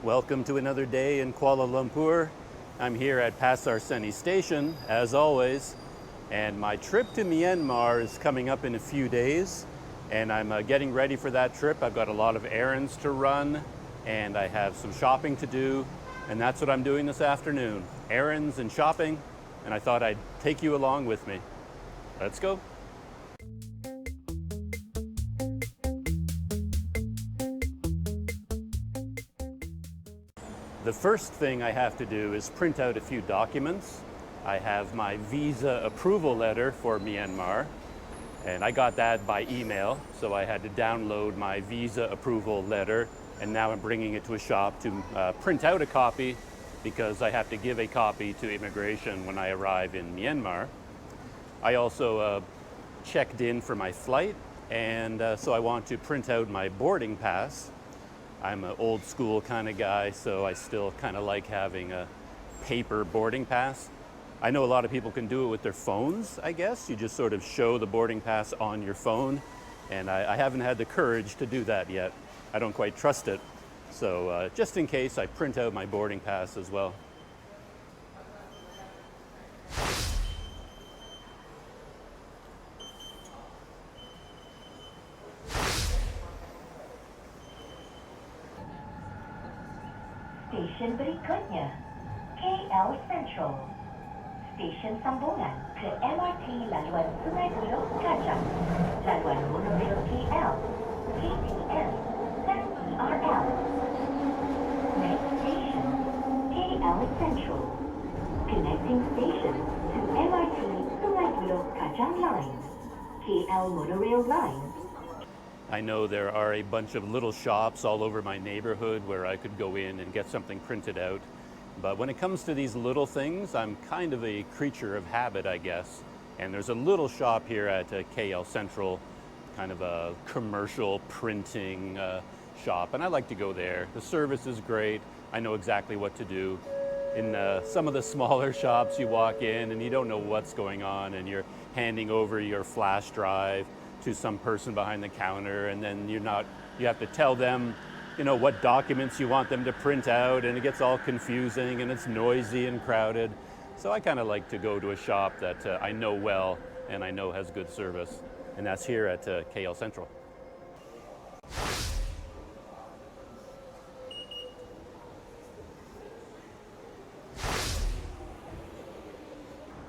Welcome to another day in Kuala Lumpur. I'm here at Pasar Seni Station, as always, and my trip to Myanmar is coming up in a few days, and I'm getting ready for that trip. I've got a lot of errands to run, and I have some shopping to do, and that's what I'm doing this afternoon. Errands and shopping, and I thought I'd take you along with me. Let's go. The first thing I have to do is print out a few documents. I have my visa approval letter for Myanmar, and I got that by email, so I had to download my visa approval letter, and now I'm bringing it to a shop to print out a copy because I have to give a copy to immigration when I arrive in Myanmar. I also checked in for my flight, and so I want to print out my boarding pass. I'm an old school kind of guy, so I still kind of like having a paper boarding pass. I know a lot of people can do it with their phones, I guess. You just sort of show the boarding pass on your phone, and I haven't had the courage to do that yet. I don't quite trust it. So just in case, I print out my boarding pass as well. Stasiun berikutnya, KL Central. Stasiun sambungan ke MRT laluan Sungai Buloh Kajang, laluan Monorail KL, KTM, dan ERL. Next station, KL Central. Connecting station to MRT Sungai Buloh Kajang line, KL Monorail line. I know there are a bunch of little shops all over my neighborhood where I could go in and get something printed out. But when it comes to these little things, I'm kind of a creature of habit, I guess. And there's a little shop here at KL Central, kind of a commercial printing shop, and I like to go there. The service is great. I know exactly what to do. In some of the smaller shops, you walk in and you don't know what's going on, and you're handing over your flash drive to some person behind the counter, and then you have to tell them, what documents you want them to print out, and it gets all confusing and it's noisy and crowded. So I kind of like to go to a shop that I know well and I know has good service, and that's here at KL Central.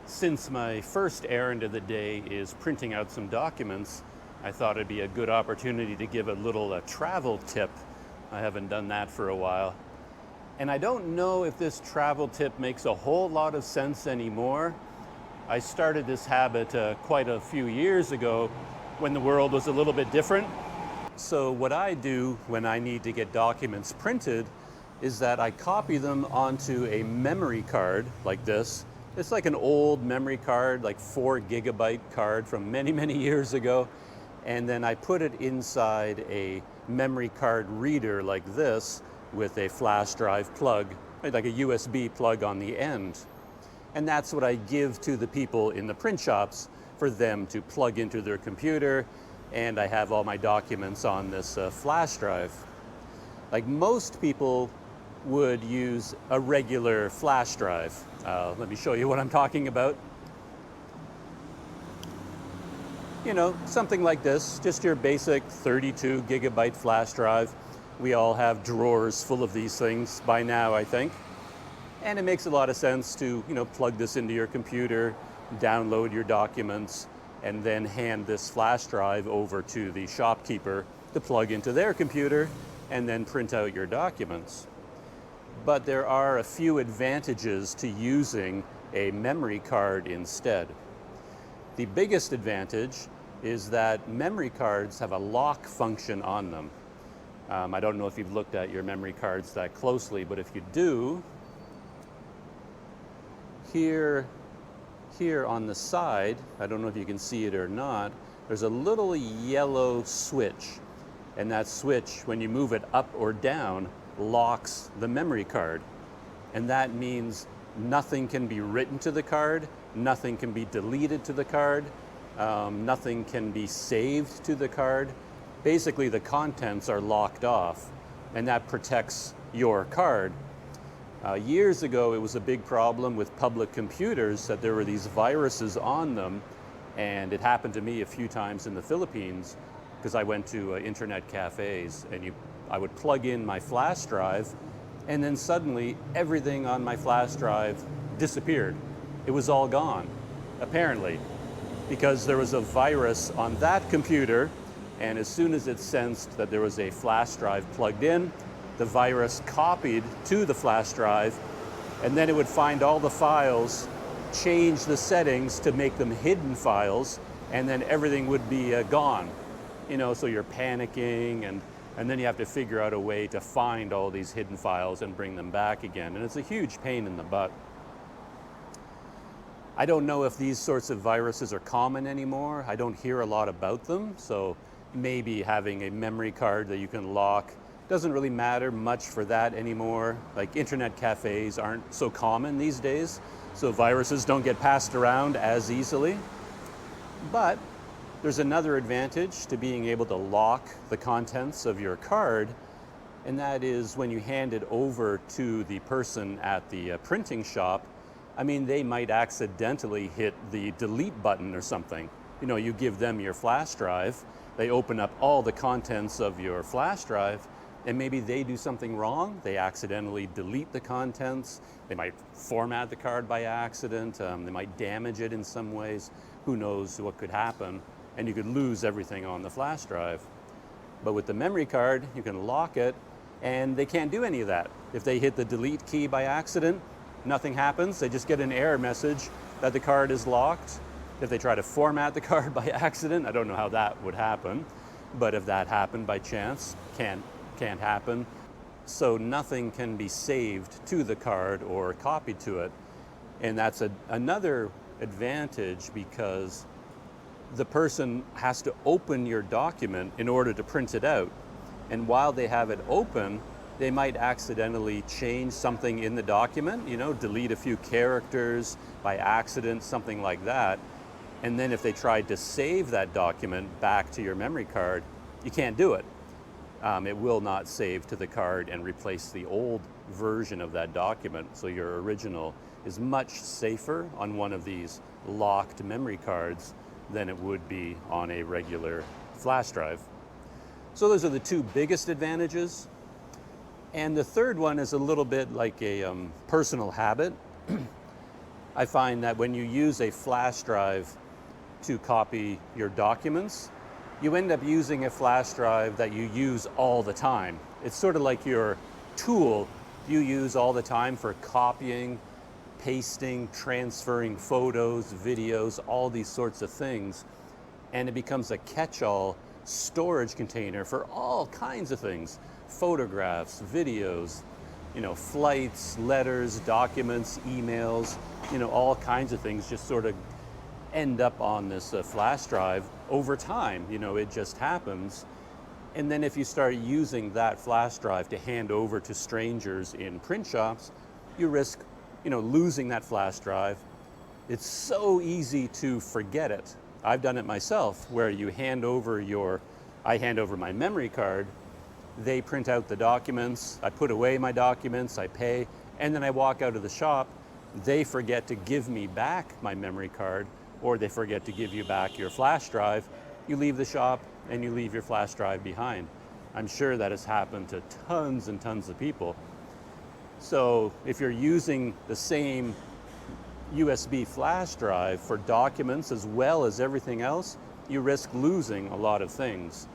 Since my first errand of the day is printing out some documents, I thought it'd be a good opportunity to give a little travel tip. I haven't done that for a while. And I don't know if this travel tip makes a whole lot of sense anymore. I started this habit quite a few years ago when the world was a little bit different. So what I do when I need to get documents printed is that I copy them onto a memory card like this. It's like an old memory card, like 4 gigabyte card from many, many years ago. And then I put it inside a memory card reader like this with a flash drive plug, like a USB plug on the end. And that's what I give to the people in the print shops for them to plug into their computer. And I have all my documents on this flash drive. Like most people would use a regular flash drive. Let me show you what I'm talking about. Something like this, just your basic 32 gigabyte flash drive. We all have drawers full of these things by now, I think. And it makes a lot of sense to, plug this into your computer, download your documents, and then hand this flash drive over to the shopkeeper to plug into their computer and then print out your documents. But there are a few advantages to using a memory card instead. The biggest advantage is that memory cards have a lock function on them. I don't know if you've looked at your memory cards that closely, but if you do, here on the side, I don't know if you can see it or not, there's a little yellow switch. And that switch, when you move it up or down, locks the memory card. And that means nothing can be written to the card, nothing can be deleted to the card, nothing can be saved to the card. Basically, the contents are locked off, and that protects your card. Years ago, it was a big problem with public computers that there were these viruses on them, and it happened to me a few times in the Philippines because I went to internet cafes, and I would plug in my flash drive, and then suddenly everything on my flash drive disappeared. It was all gone, apparently, because there was a virus on that computer, and as soon as it sensed that there was a flash drive plugged in, the virus copied to the flash drive, and then it would find all the files, change the settings to make them hidden files, and then everything would be gone. You know, so you're panicking, and then you have to figure out a way to find all these hidden files and bring them back again, and it's a huge pain in the butt. I don't know if these sorts of viruses are common anymore. I don't hear a lot about them, so maybe having a memory card that you can lock doesn't really matter much for that anymore. Like, internet cafes aren't so common these days, so viruses don't get passed around as easily. But there's another advantage to being able to lock the contents of your card, and that is when you hand it over to the person at the printing shop. I mean, they might accidentally hit the delete button or something. You know, you give them your flash drive, they open up all the contents of your flash drive, and maybe they do something wrong. They accidentally delete the contents. They might format the card by accident. They might damage it in some ways. Who knows what could happen? And you could lose everything on the flash drive. But with the memory card, you can lock it, and they can't do any of that. If they hit the delete key by accident, nothing happens. They just get an error message that the card is locked. If they try to format the card by accident, I don't know how that would happen, but if that happened by chance, can't happen. So nothing can be saved to the card or copied to it. And that's another advantage, because the person has to open your document in order to print it out. And while they have it open, they might accidentally change something in the document, you know, delete a few characters by accident, something like that. And then if they tried to save that document back to your memory card, you can't do it. It will not save to the card and replace the old version of that document. So your original is much safer on one of these locked memory cards than it would be on a regular flash drive. So those are the two biggest advantages. And the third one is a little bit like a personal habit. I find that when you use a flash drive to copy your documents, you end up using a flash drive that you use all the time. It's sort of like your tool you use all the time for copying, pasting, transferring photos, videos, all these sorts of things. And it becomes a catch-all storage container for all kinds of things. Photographs, videos, you know, flights, letters, documents, emails, you know, all kinds of things just sort of end up on this flash drive over time. You know, it just happens. And then if you start using that flash drive to hand over to strangers in print shops, you risk, you know, losing that flash drive. It's so easy to forget it. I've done it myself, where you I hand over my memory card, they print out the documents, I put away my documents, I pay, and then I walk out of the shop. They forget to give me back my memory card, or they forget to give you back your flash drive. You leave the shop and you leave your flash drive behind. I'm sure that has happened to tons and tons of people. So if you're using the same USB flash drive for documents as well as everything else, you risk losing a lot of things.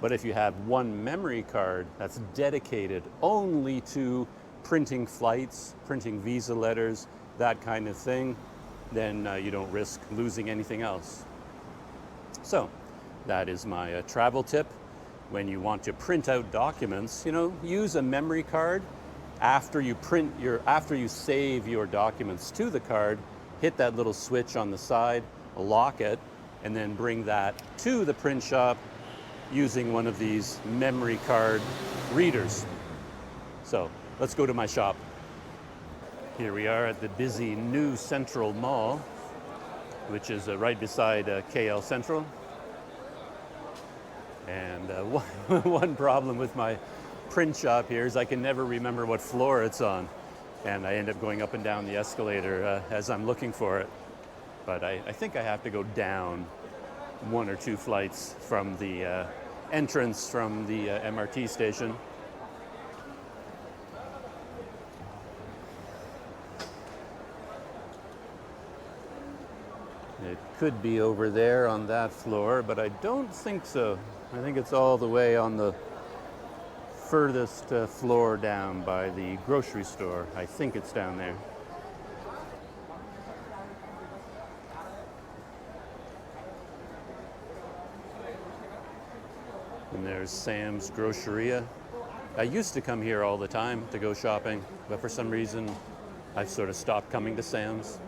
But if you have one memory card that's dedicated only to printing flights, printing visa letters, that kind of thing, then you don't risk losing anything else. So that is my travel tip. When you want to print out documents, you know, use a memory card. After you save your documents to the card, hit that little switch on the side, lock it, and then bring that to the print shop using one of these memory card readers. So let's go to my shop. Here we are at the busy New Central Mall, which is right beside KL Central. And one problem with my print shop here is I can never remember what floor it's on. And I end up going up and down the escalator as I'm looking for it. But I think I have to go down 1 or 2 flights from the entrance from the MRT station. It could be over there on that floor, but I don't think so. I think it's all the way on the furthest floor down by the grocery store. I think it's down there. And there's Sam's Groceria. I used to come here all the time to go shopping, but for some reason I've sort of stopped coming to Sam's.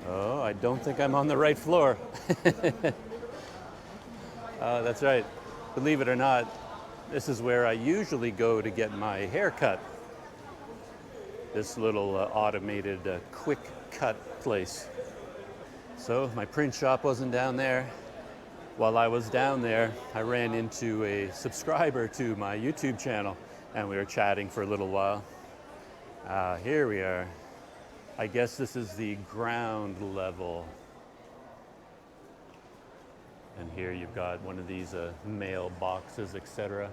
Oh, I don't think I'm on the right floor. That's right. Believe it or not, this is where I usually go to get my hair cut. This little automated quick cut place. So my print shop wasn't down there. While I was down there, I ran into a subscriber to my YouTube channel and we were chatting for a little while. Here we are. I guess this is the ground level. And here you've got one of these mail boxes, etc.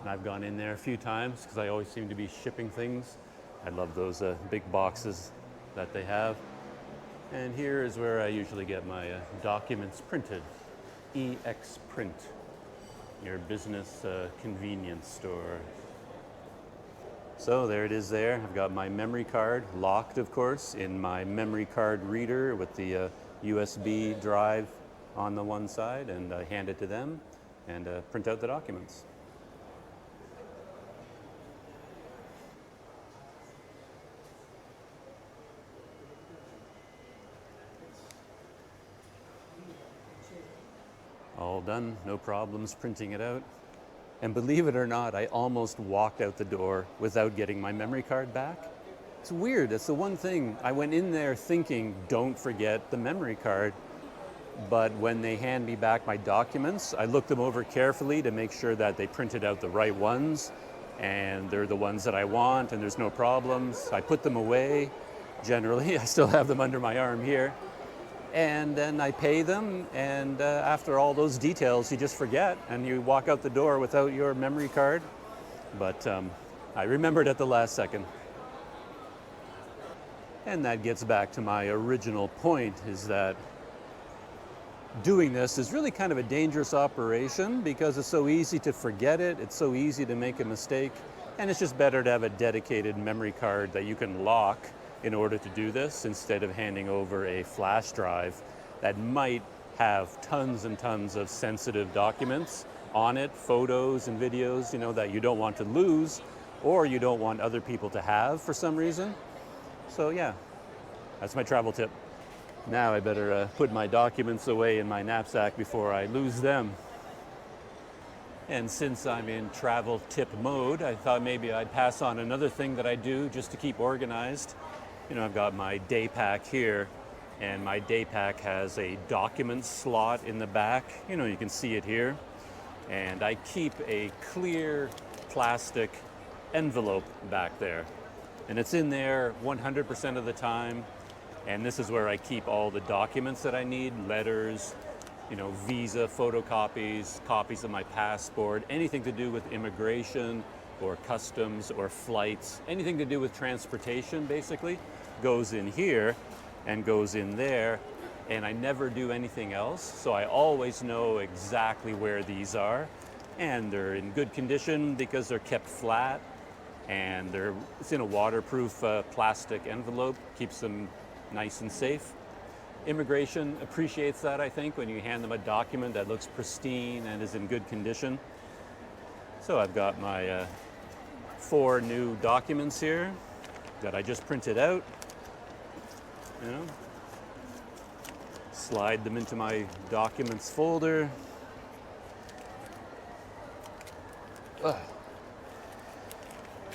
And I've gone in there a few times because I always seem to be shipping things. I love those big boxes that they have. And here is where I usually get my documents printed. EX Print, your business convenience store. So there it is there. I've got my memory card, locked of course, in my memory card reader with the USB drive on the one side, and I hand it to them and print out the documents. All done, no problems printing it out. And believe it or not, I almost walked out the door without getting my memory card back. It's weird, that's the one thing. I went in there thinking, don't forget the memory card. But when they hand me back my documents, I looked them over carefully to make sure that they printed out the right ones and they're the ones that I want and there's no problems. I put them away. Generally, I still have them under my arm here. And then I pay them, and after all those details, you just forget, and you walk out the door without your memory card. But I remembered at the last second. And that gets back to my original point, is that doing this is really kind of a dangerous operation because it's so easy to forget it, it's so easy to make a mistake, and it's just better to have a dedicated memory card that you can lock in order to do this, instead of handing over a flash drive that might have tons and tons of sensitive documents on it, photos and videos, you know, that you don't want to lose or you don't want other people to have for some reason. So yeah, that's my travel tip. Now I better put my documents away in my knapsack before I lose them. And since I'm in travel tip mode, I thought maybe I'd pass on another thing that I do just to keep organized. You know, I've got my day pack here, and my day pack has a document slot in the back. You know, you can see it here. And I keep a clear plastic envelope back there. And it's in there 100% of the time. And this is where I keep all the documents that I need, letters, you know, visa photocopies, copies of my passport, anything to do with immigration or customs or flights, anything to do with transportation basically goes in here and goes in there, and I never do anything else, so I always know exactly where these are, and they're in good condition because they're kept flat, and it's in a waterproof plastic envelope, keeps them nice and safe. Immigration appreciates that, I think, when you hand them a document that looks pristine and is in good condition. So I've got my 4 new documents here that I just printed out. You know, slide them into my documents folder.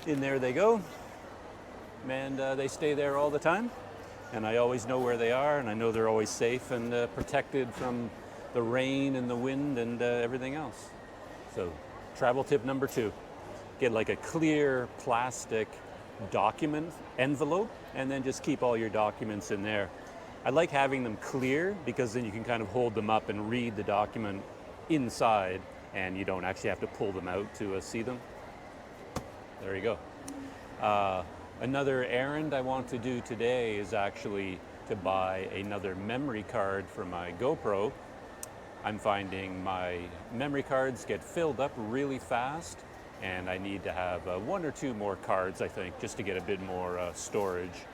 In there they go, and they stay there all the time, and I always know where they are, and I know they're always safe and protected from the rain and the wind and everything else. So travel tip number 2. Get like a clear plastic document envelope and then just keep all your documents in there. I like having them clear because then you can kind of hold them up and read the document inside and you don't actually have to pull them out to see them. There you go. Another errand I want to do today is actually to buy another memory card for my GoPro. I'm finding my memory cards get filled up really fast and I need to have 1 or 2 more cards, I think, just to get a bit more storage.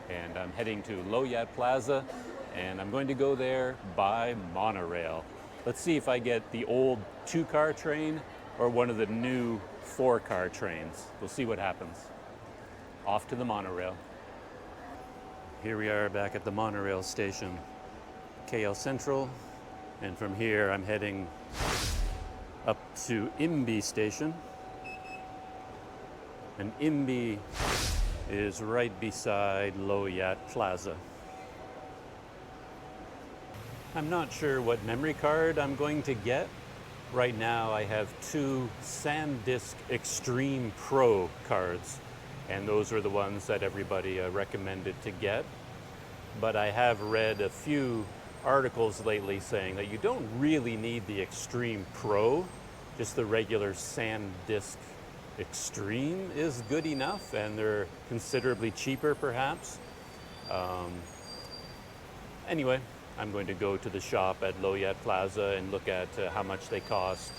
And I'm heading to Loyat Plaza and I'm going to go there by monorail. Let's see if I get the old 2-car train or one of the new 4-car trains. We'll see what happens. Off to the monorail. Here we are back at the monorail station, KL Central, and from here I'm heading up to Imbi station. And Imbi is right beside Loyat Plaza. I'm not sure what memory card I'm going to get. Right now I have 2 Sandisk Extreme Pro cards, and those are the ones that everybody recommended to get. But I have read a few articles lately saying that you don't really need the Extreme Pro, just the regular Sandisk Extreme is good enough, and they're considerably cheaper perhaps. Anyway, I'm going to go to the shop at Loyat Plaza and look at how much they cost.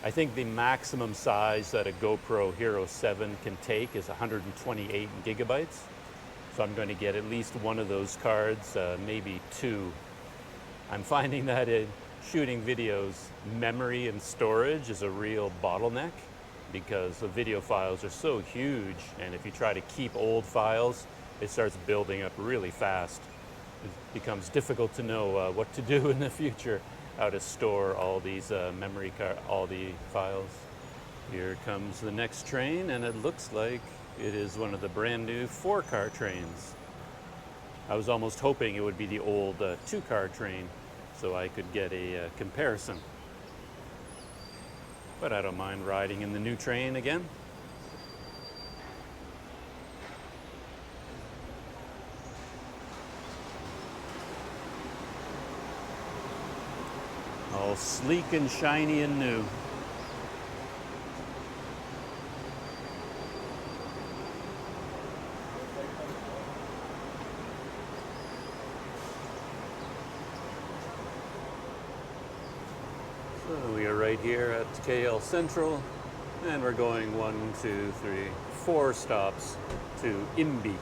I think the maximum size that a GoPro Hero 7 can take is 128 gigabytes. So I'm going to get at least one of those cards, maybe 2. I'm finding that in shooting videos, memory and storage is a real bottleneck because the video files are so huge, and if you try to keep old files, it starts building up really fast. It becomes difficult to know what to do in the future, how to store all these all the files. Here comes the next train, and it looks like it is one of the brand new 4-car trains. I was almost hoping it would be the old 2-car train so I could get a comparison. But I don't mind riding in the new train again. All sleek and shiny and new. So we are right here at KL Central, and we're going 1, 2, 3, 4 stops to Imbi.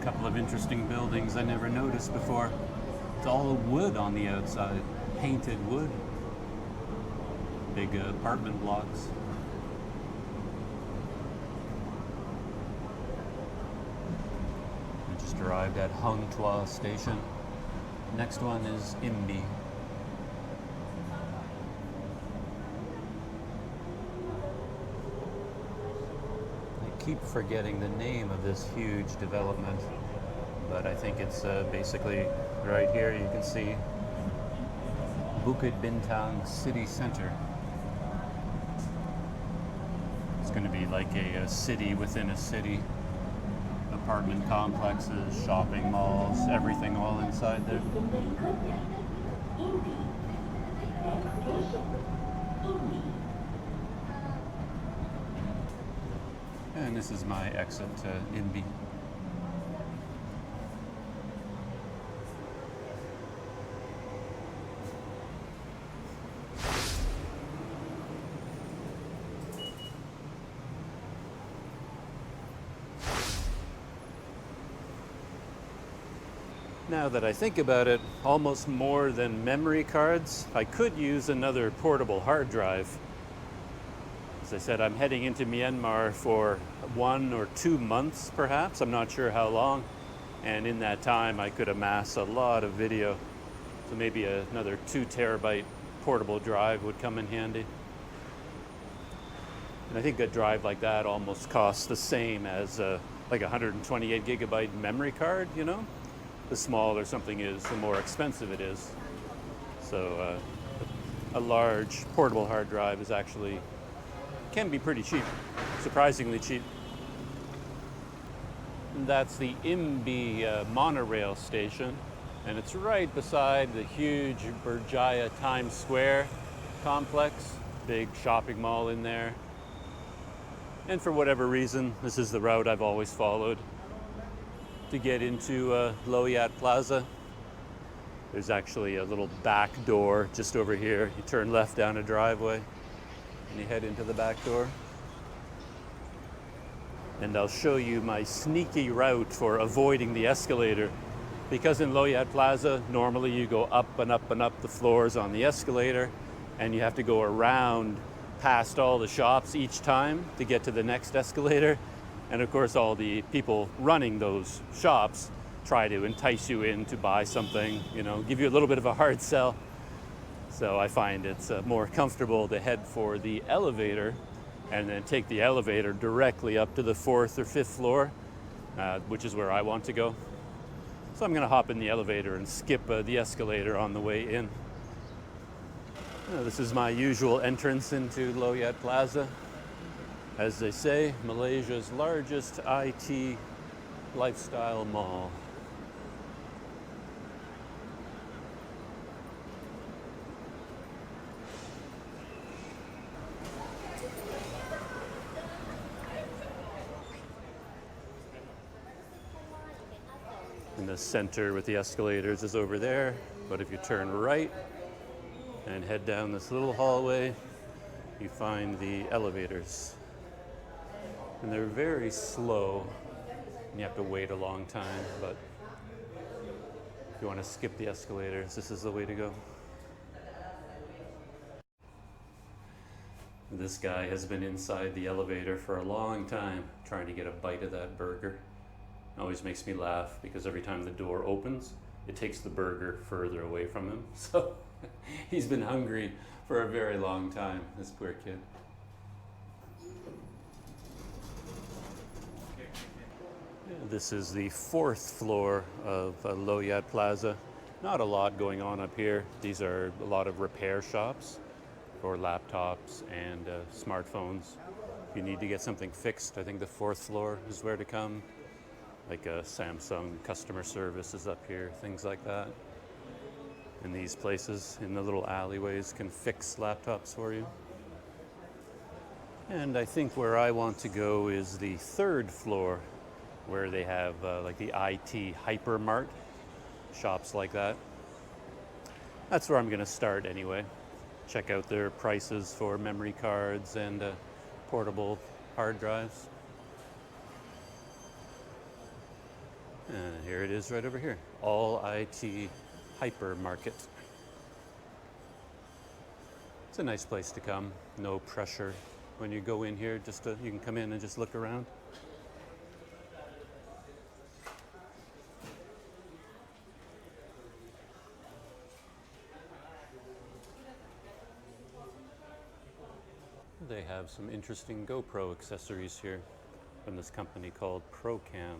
Couple of interesting buildings I never noticed before. It's all wood on the outside, painted wood. Big apartment blocks. I just arrived at Hung Tuah Station. Next one is Imbi. Keep forgetting the name of this huge development, but I think it's basically right here. You can see Bukit Bintang City Center. It's going to be like a city within a city. Apartment complexes, shopping malls, everything all inside there. And this is my exit to Imbi. Now that I think about it, almost more than memory cards, I could use another portable hard drive. As I said, I'm heading into Myanmar for 1 or 2 months perhaps, I'm not sure how long, and in that time I could amass a lot of video. So maybe another 2 terabyte portable drive would come in handy. And I think a drive like that almost costs the same as like a 128 gigabyte memory card, you know? The smaller something is, the more expensive it is. So a large portable hard drive is actually, can be pretty cheap, surprisingly cheap. And that's the Imbi Monorail station, and it's right beside the huge Berjaya Times Square complex, big shopping mall in there. And for whatever reason, this is the route I've always followed to get into Loyat Plaza. There's actually a little back door just over here. You turn left down a driveway and you head into the back door. And I'll show you my sneaky route for avoiding the escalator. Because in Loyat Plaza, normally you go up and up and up the floors on the escalator, and you have to go around past all the shops each time to get to the next escalator. And of course, all the people running those shops try to entice you in to buy something, you know, give you a little bit of a hard sell. So I find it's more comfortable to head for the elevator and then take the elevator directly up to the 4th or 5th floor, which is where I want to go. So I'm gonna hop in the elevator and skip the escalator on the way in. This is my usual entrance into Loyat Plaza. As they say, Malaysia's largest IT lifestyle mall. And the center with the escalators is over there, but if you turn right and head down this little hallway, you find the elevators. And they're very slow, and you have to wait a long time, but if you want to skip the escalators, this is the way to go. This guy has been inside the elevator for a long time, trying to get a bite of that burger. It always makes me laugh, because every time the door opens, it takes the burger further away from him. So he's been hungry for a very long time, this poor kid. This is the 4th floor of Loyat Plaza. Not a lot going on up here. These are a lot of repair shops for laptops and smartphones. If you need to get something fixed, I think the 4th floor is where to come. Like a Samsung customer service is up here, things like that. And these places in the little alleyways can fix laptops for you. And I think where I want to go is the 3rd floor, where they have like the IT hypermart, shops like that. That's where I'm gonna start anyway. Check out their prices for memory cards and portable hard drives. And here it is right over here, all IT hypermarket. It's a nice place to come, no pressure. When you go in here, just you can come in and just look around. They have some interesting GoPro accessories here from this company called ProCam.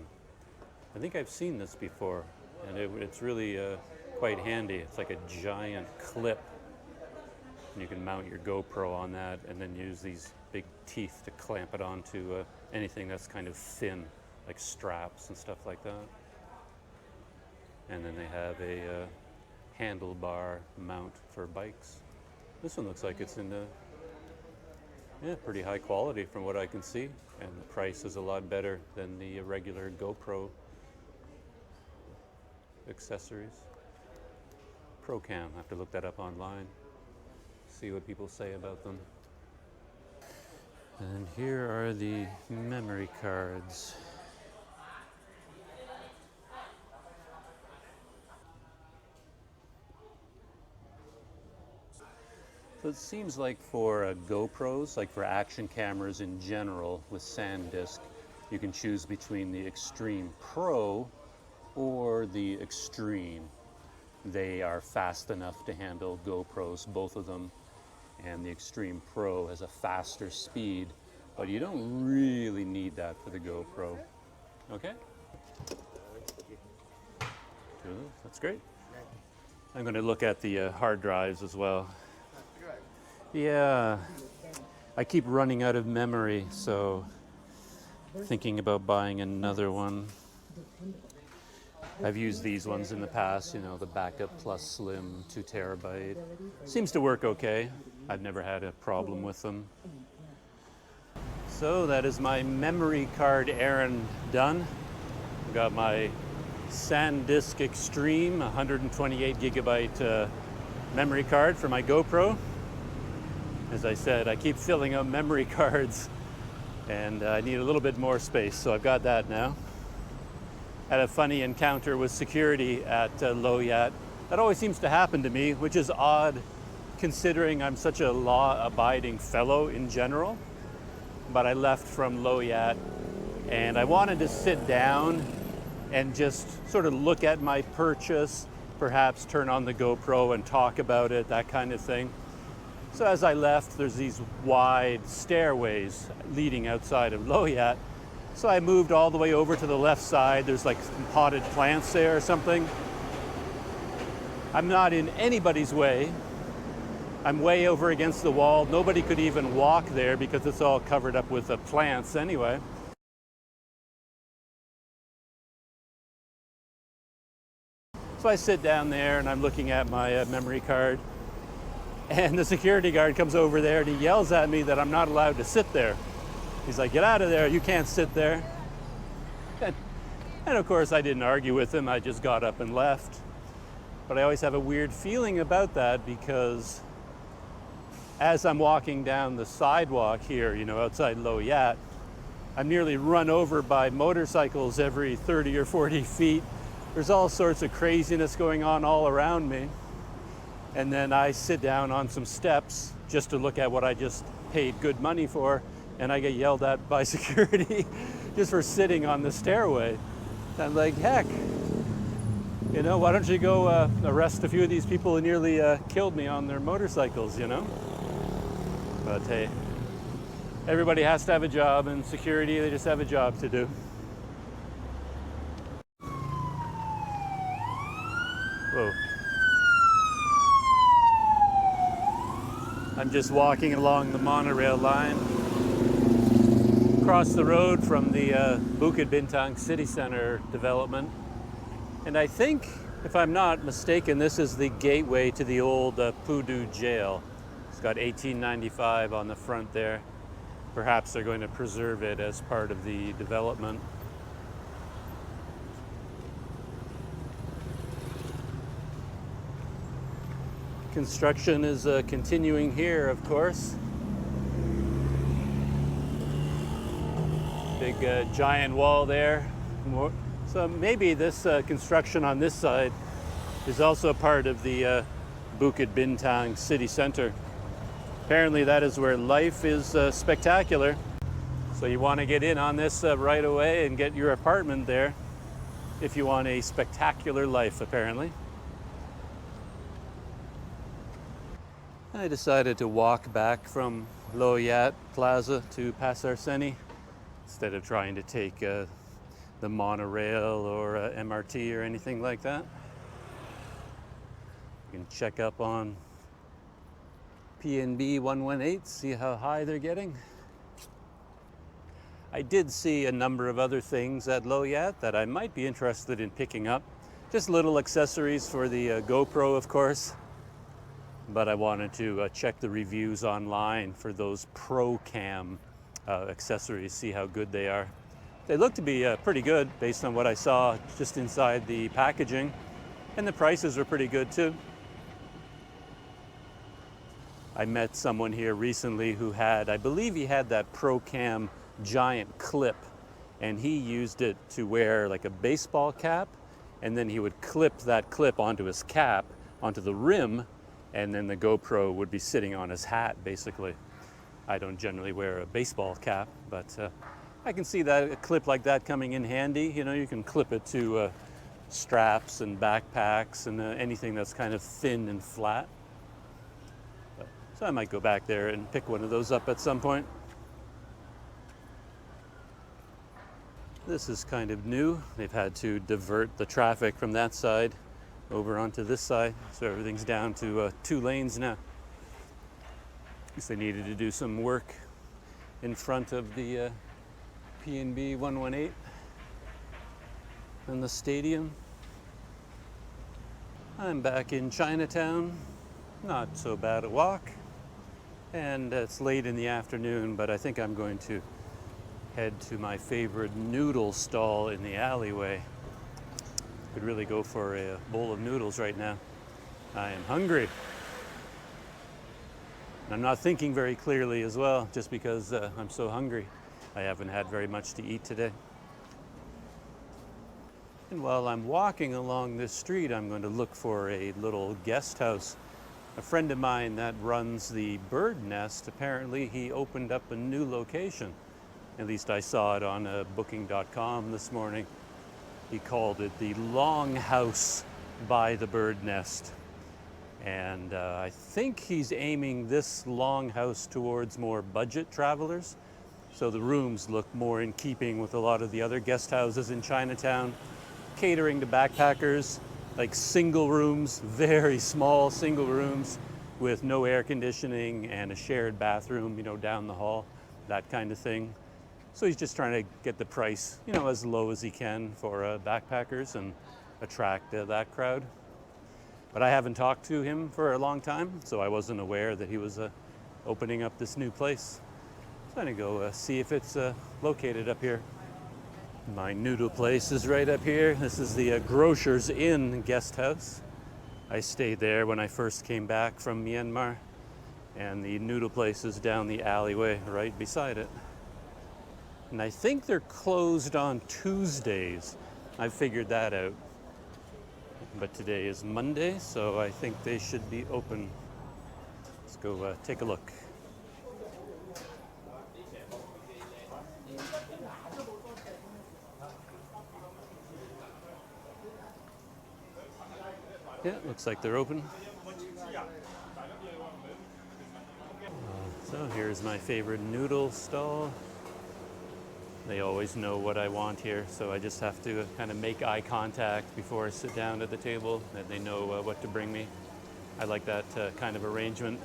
I think I've seen this before, and it's really quite handy. It's like a giant clip, and you can mount your GoPro on that and then use these big teeth to clamp it onto anything that's kind of thin, like straps and stuff like that. And then they have a handlebar mount for bikes. This one looks like it's in pretty high quality from what I can see, and the price is a lot better than the regular GoPro accessories. ProCam, I have to look that up online, see what people say about them. And here are the memory cards. So it seems like for GoPros, like for action cameras in general with Sandisk, you can choose between the Extreme Pro or the Extreme. They are fast enough to handle GoPros, both of them, and the Extreme Pro has a faster speed, but you don't really need that for the GoPro. Okay? Cool. That's great. I'm going to look at the hard drives as well. Yeah, I keep running out of memory, so thinking about buying another one. I've used these ones in the past, you know, the Backup Plus Slim 2 terabyte. Seems to work okay. I've never had a problem with them. So that is my memory card errand done. I've got my Sandisk Extreme 128 gigabyte memory card for my GoPro. As I said, I keep filling up memory cards and I need a little bit more space, so I've got that now. Had a funny encounter with security at Low Yat. That always seems to happen to me, which is odd considering I'm such a law-abiding fellow in general. But I left from Low Yat and I wanted to sit down and just sort of look at my purchase, perhaps turn on the GoPro and talk about it, that kind of thing. So as I left, there's these wide stairways leading outside of Low Yat. So I moved all the way over to the left side. There's like some potted plants there or something. I'm not in anybody's way. I'm way over against the wall. Nobody could even walk there because it's all covered up with plants anyway. So I sit down there and I'm looking at my memory card. And the security guard comes over there and he yells at me that I'm not allowed to sit there. He's like, "Get out of there, you can't sit there." And of course I didn't argue with him, I just got up and left. But I always have a weird feeling about that because as I'm walking down the sidewalk here, you know, outside Low Yat, I'm nearly run over by motorcycles every 30 or 40 feet. There's all sorts of craziness going on all around me. And then I sit down on some steps just to look at what I just paid good money for, and I get yelled at by security just for sitting on the stairway. I'm like, heck, you know, why don't you go arrest a few of these people who nearly killed me on their motorcycles, you know? But hey, everybody has to have a job, and security, they just have a job to do. Whoa. I'm just walking along the monorail line across the road from the Bukit Bintang City Center development. And I think, if I'm not mistaken, this is the gateway to the old Pudu jail. It's got 1895 on the front there. Perhaps they're going to preserve it as part of the development. Construction is continuing here, of course. Big giant wall there. So maybe this construction on this side is also part of the Bukit Bintang City Center. Apparently that is where life is spectacular. So you want to get in on this right away and get your apartment there if you want a spectacular life, apparently. I decided to walk back from Low Yat Plaza to Pasar Seni instead of trying to take the monorail or MRT or anything like that. You can check up on PNB 118, see how high they're getting. I did see a number of other things at Low Yat that I might be interested in picking up. Just little accessories for the GoPro, of course. But I wanted to check the reviews online for those Pro Cam accessories, see how good they are. They look to be pretty good based on what I saw just inside the packaging, and the prices were pretty good too. I met someone here recently who had, I believe he had that Pro Cam giant clip, and he used it to wear like a baseball cap, and then he would clip that clip onto his cap, onto the rim, and then the GoPro would be sitting on his hat, basically. I don't generally wear a baseball cap, but I can see that a clip like that coming in handy. You know, you can clip it to straps and backpacks and anything that's kind of thin and flat. So I might go back there and pick one of those up at some point. This is kind of new. They've had to divert the traffic from that side over onto this side, so everything's down to 2 lanes now. Because they needed to do some work in front of the P&B 118 and the stadium. I'm back in Chinatown. Not so bad a walk. And it's late in the afternoon, but I think I'm going to head to my favorite noodle stall in the alleyway. Could really go for a bowl of noodles right now. I am hungry. And I'm not thinking very clearly as well, just because I'm so hungry. I haven't had very much to eat today. And while I'm walking along this street, I'm going to look for a little guest house. A friend of mine that runs the Bird Nest, apparently he opened up a new location. At least I saw it on booking.com this morning. He called it the Longhouse by the Bird Nest. And I think he's aiming this Longhouse towards more budget travelers. So the rooms look more in keeping with a lot of the other guest houses in Chinatown, catering to backpackers, like single rooms, very small single rooms with no air conditioning and a shared bathroom, you know, down the hall, that kind of thing. So he's just trying to get the price, you know, as low as he can for backpackers and attract that crowd. But I haven't talked to him for a long time, so I wasn't aware that he was opening up this new place. So I'm gonna go see if it's located up here. My noodle place is right up here. This is the Grocer's Inn guest house. I stayed there when I first came back from Myanmar, and the noodle place is down the alleyway right beside it. And I think they're closed on Tuesdays. I figured that out. But today is Monday, so I think they should be open. Let's go take a look. Yeah, looks like they're open. So here's my favorite noodle stall. They always know what I want here, so I just have to kind of make eye contact before I sit down at the table, that they know what to bring me. I like that kind of arrangement.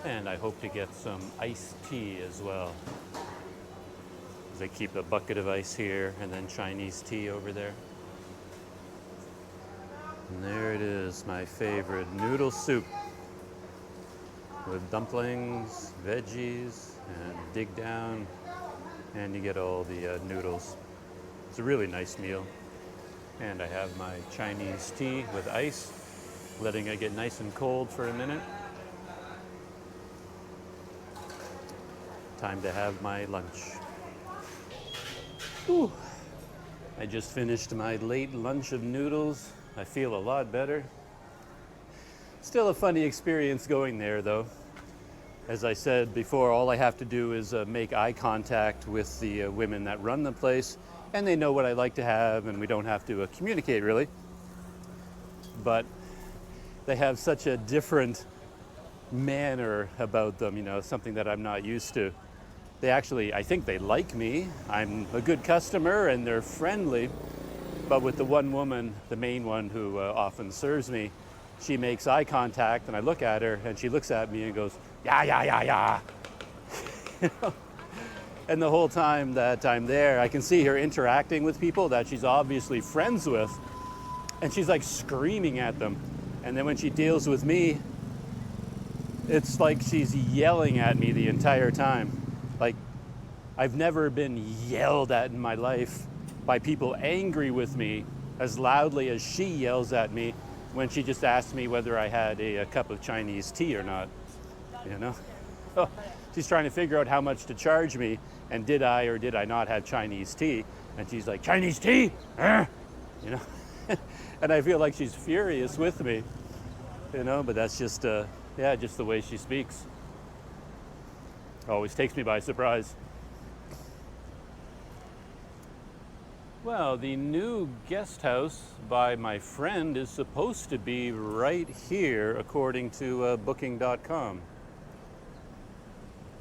And I hope to get some iced tea as well. They keep a bucket of ice here and then Chinese tea over there. And there it is, my favorite noodle soup with dumplings, veggies, and dig down, and you get all the noodles. It's a really nice meal. And I have my Chinese tea with ice, letting it get nice and cold for a minute. Time to have my lunch. Whew. I just finished my late lunch of noodles. I feel a lot better. Still a funny experience going there, though. As I said before, all I have to do is make eye contact with the women that run the place, and they know what I like to have, and we don't have to communicate really. But they have such a different manner about them, you know, something that I'm not used to. They actually, I think they like me. I'm a good customer and they're friendly. But with the one woman, the main one who often serves me, she makes eye contact and I look at her and she looks at me and goes, yeah, yeah, yeah, yeah. You know? And the whole time that I'm there, I can see her interacting with people that she's obviously friends with. And she's like screaming at them. And then when she deals with me, it's like she's yelling at me the entire time. Like, I've never been yelled at in my life by people angry with me as loudly as she yells at me when she just asked me whether I had a cup of Chinese tea or not, you know? Oh, she's trying to figure out how much to charge me, and did I or did I not have Chinese tea? And she's like, Chinese tea? You know? And I feel like she's furious with me, you know, but that's just, yeah, just the way she speaks. Always takes me by surprise. Well, the new guest house by my friend is supposed to be right here, according to booking.com.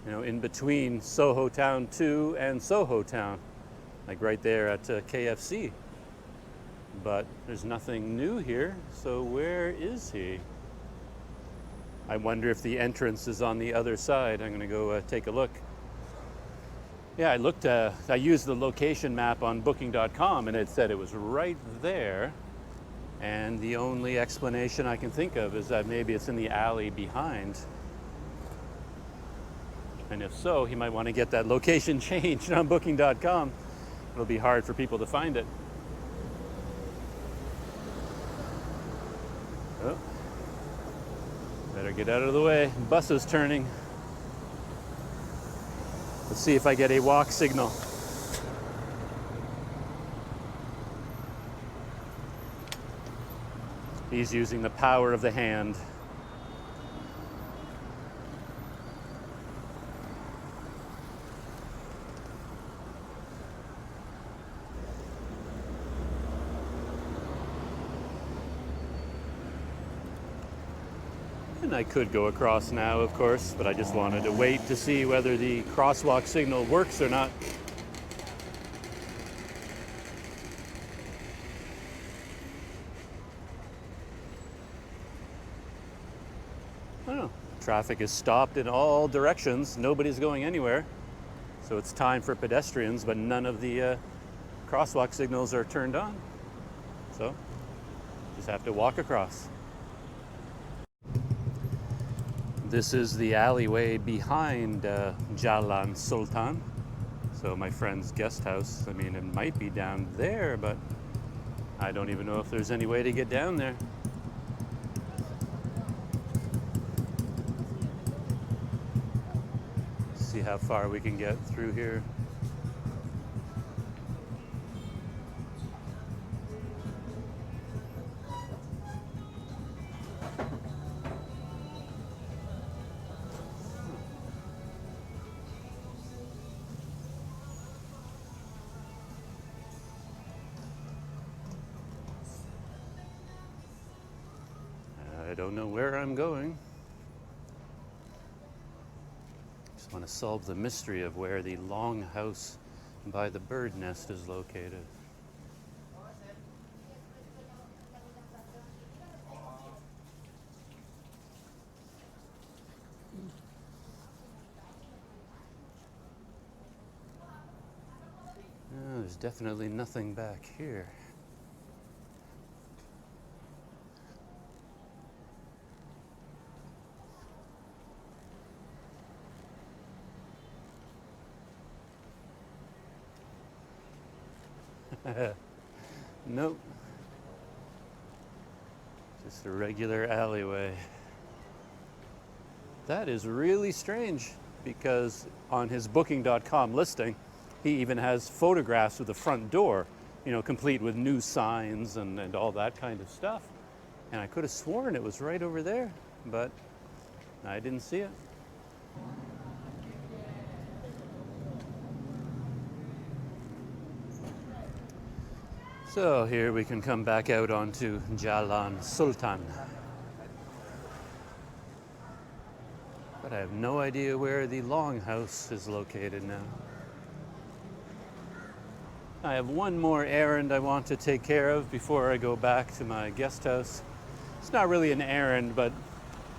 You know, in between Soho Town 2 and Soho Town, like right there at KFC. But there's nothing new here, so where is he? I wonder if the entrance is on the other side. I'm going to go take a look. Yeah, I looked, I used the location map on booking.com and it said it was right there. And the only explanation I can think of is that maybe it's in the alley behind. And if so, he might want to get that location changed on booking.com. It'll be hard for people to find it. Oh. Better get out of the way. Bus is turning. Let's see if I get a walk signal. He's using the power of the hand. And I could go across now, of course, but I just wanted to wait to see whether the crosswalk signal works or not. I don't know. Traffic is stopped in all directions. Nobody's going anywhere. So it's time for pedestrians, but none of the crosswalk signals are turned on. So just have to walk across. This is the alleyway behind Jalan Sultan. So my friend's guest house, I mean, it might be down there, but I don't even know if there's any way to get down there. See how far we can get through here. I don't know where I'm going. Just want to solve the mystery of where the Longhouse by the bird nest is located. There's definitely nothing back here. Nope. Just a regular alleyway. That is really strange because on his booking.com listing, he even has photographs of the front door, you know, complete with new signs and all that kind of stuff. And I could have sworn it was right over there, but I didn't see it. So here we can come back out onto Jalan Sultan. But I have no idea where the Longhouse is located now. I have one more errand I want to take care of before I go back to my guest house. It's not really an errand, but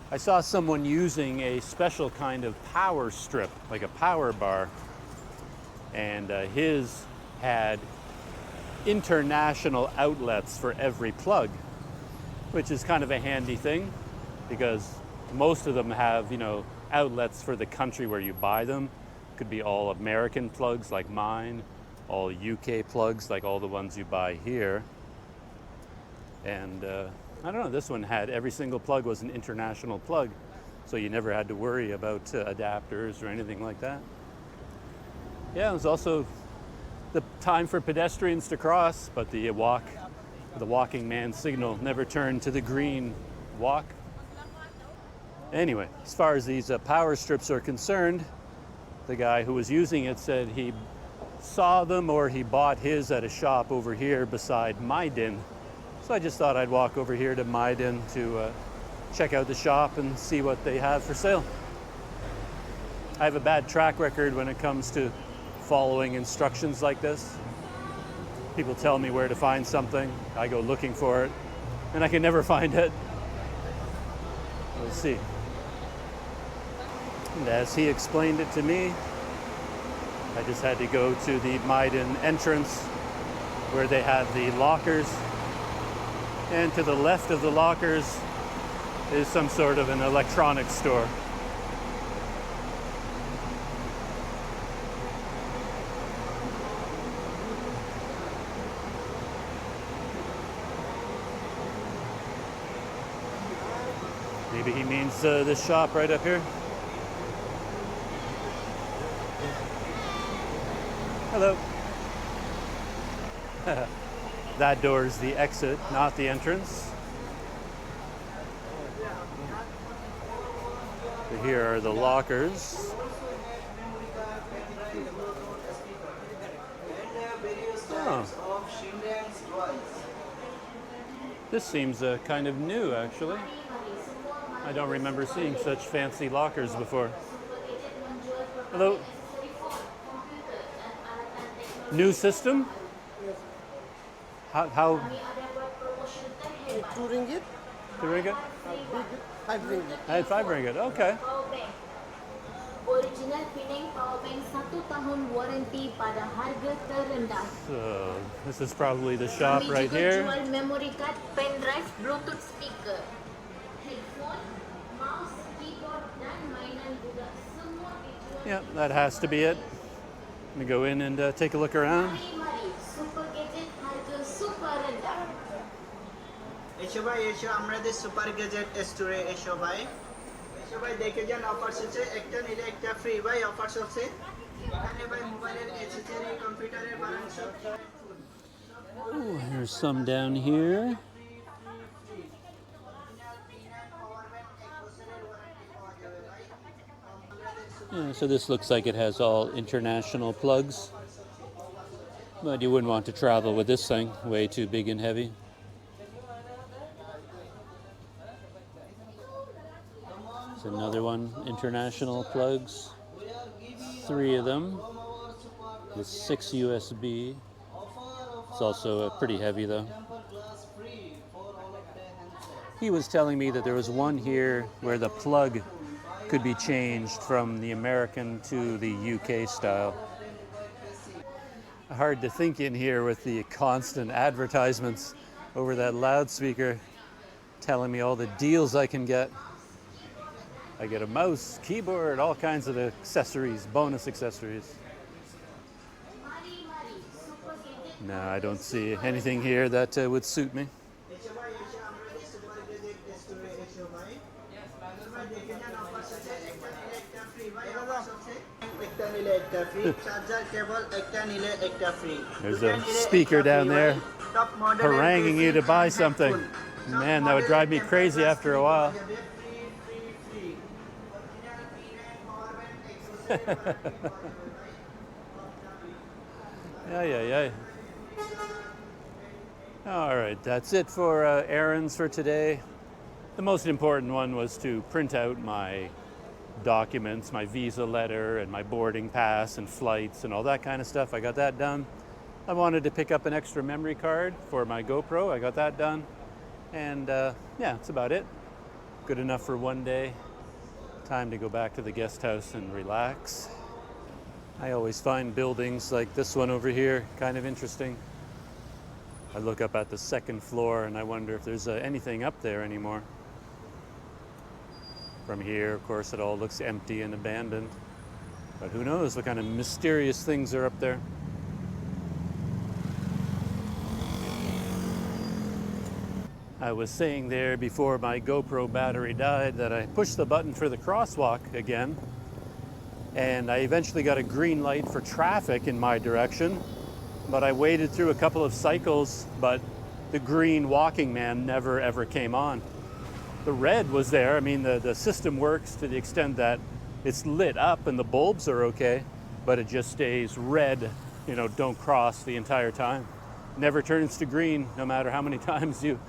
I saw someone using a special kind of power strip, like a power bar. And his had international outlets for every plug, which is kind of a handy thing because most of them have, you know, outlets for the country where you buy them. Could be all American plugs like mine, all UK plugs like all the ones you buy here. And I don't know, this one had every single plug was an international plug, so you never had to worry about adapters or anything like that. Yeah, it was also the time for pedestrians to cross, but the walk The walking man signal, never turn to the green, walk. Anyway, as far as these power strips are concerned, the guy who was using it said he saw them or he bought his at a shop over here beside Maidin. So I just thought I'd walk over here to Maidin to check out the shop and see what they have for sale. I have a bad track record when it comes to following instructions like this. People tell me where to find something, I go looking for it, and I can never find it. We'll see. And as he explained it to me, I just had to go to the Maidin entrance where they have the lockers. And to the left of the lockers is some sort of an electronics store. Maybe he means this shop right up here. Hello. That door is the exit, not the entrance. So here are the lockers. Oh. This seems kind of new, actually. I don't remember seeing such fancy lockers before. Hello. New system? How? 2 ringgit. 2 ringgit? 5 ringgit. I had 5 ringgit. Okay. Original Penang power bank 1 tahun warranty pada harga terendah. So this is probably the shop Kami right juga here. jual memory card, pen drive, Bluetooth speaker, headphone, mouse, keyboard dan mainan juga. Semua dijual. Yeah, that has to be it. Let me go in and take a look around. Mari, super gadget harga super rendah. এসো ভাই এসো আমাদের super gadget স্টোরে এসো ভাই দেখে যান offer আছে একটা নিলে একটা ফ্রি ভাই অফার আছে এখানে ভাই মোবাইলের অ্যাকসেসরি কম্পিউটারের বানান সব Oh, there's some down here. Yeah, so this looks like it has all international plugs. But you wouldn't want to travel with this thing, way too big and heavy. There's another one, international plugs. 3 of them with 6 USB. It's also pretty heavy though. He was telling me that there was one here where the plug could be changed from the American to the UK style. Hard to think in here with the constant advertisements over that loudspeaker telling me all the deals I can get. I get a mouse, keyboard, all kinds of accessories, bonus accessories. No, I don't see anything here that would suit me. এসো ভাই এসো আমাদের super gadget স্টোরে এসো ভাই দেখে যান offer আছে একটা নিলে একটা ফ্রি ভাই অফার আছে একটা নিলে একটা ফ্রি চার্জার কেবল একটা নিলে একটা free There's a speaker down there haranguing you to buy something. Man, that would drive me crazy after a while. Yeah. All right, that's it for errands for today. The most important one was to print out my documents, my visa letter and my boarding pass and flights and all that kind of stuff. I got that done. I wanted to pick up an extra memory card for my GoPro. I got that done. And yeah, that's about it. Good enough for one day. Time to go back to the guest house and relax. I always find buildings like this one over here kind of interesting. I look up at the second floor and I wonder if there's anything up there anymore. From here, of course, it all looks empty and abandoned. But who knows what kind of mysterious things are up there. I was saying there before my GoPro battery died that I pushed the button for the crosswalk again, and I eventually got a green light for traffic in my direction, but I waded through a couple of cycles, but the green walking man never ever came on. The red was there. I mean, the system works to the extent that it's lit up and the bulbs are okay, but it just stays red, you know, don't cross the entire time. Never turns to green, no matter how many times you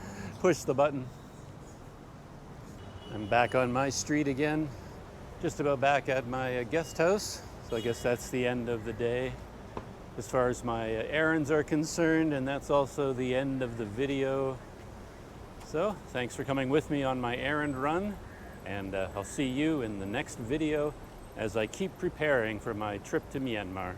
push the button. I'm back on my street again, just about back at my guest house. So I guess that's the end of the day as far as my errands are concerned, and that's also the end of the video. So thanks for coming with me on my errand run, and I'll see you in the next video as I keep preparing for my trip to Myanmar.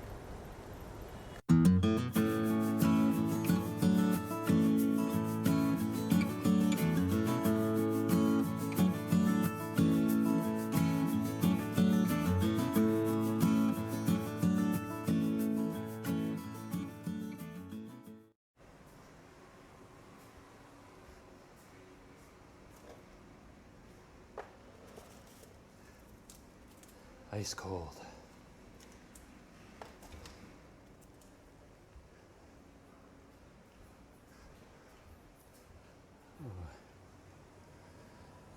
Ice cold.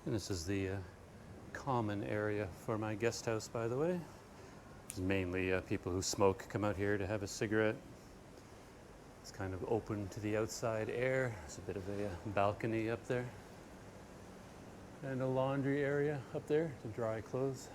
And this is the common area for my guest house, by the way. It's mainly people who smoke come out here to have a cigarette. It's kind of open to the outside air. There's a bit of a balcony up there. And a laundry area up there to dry clothes.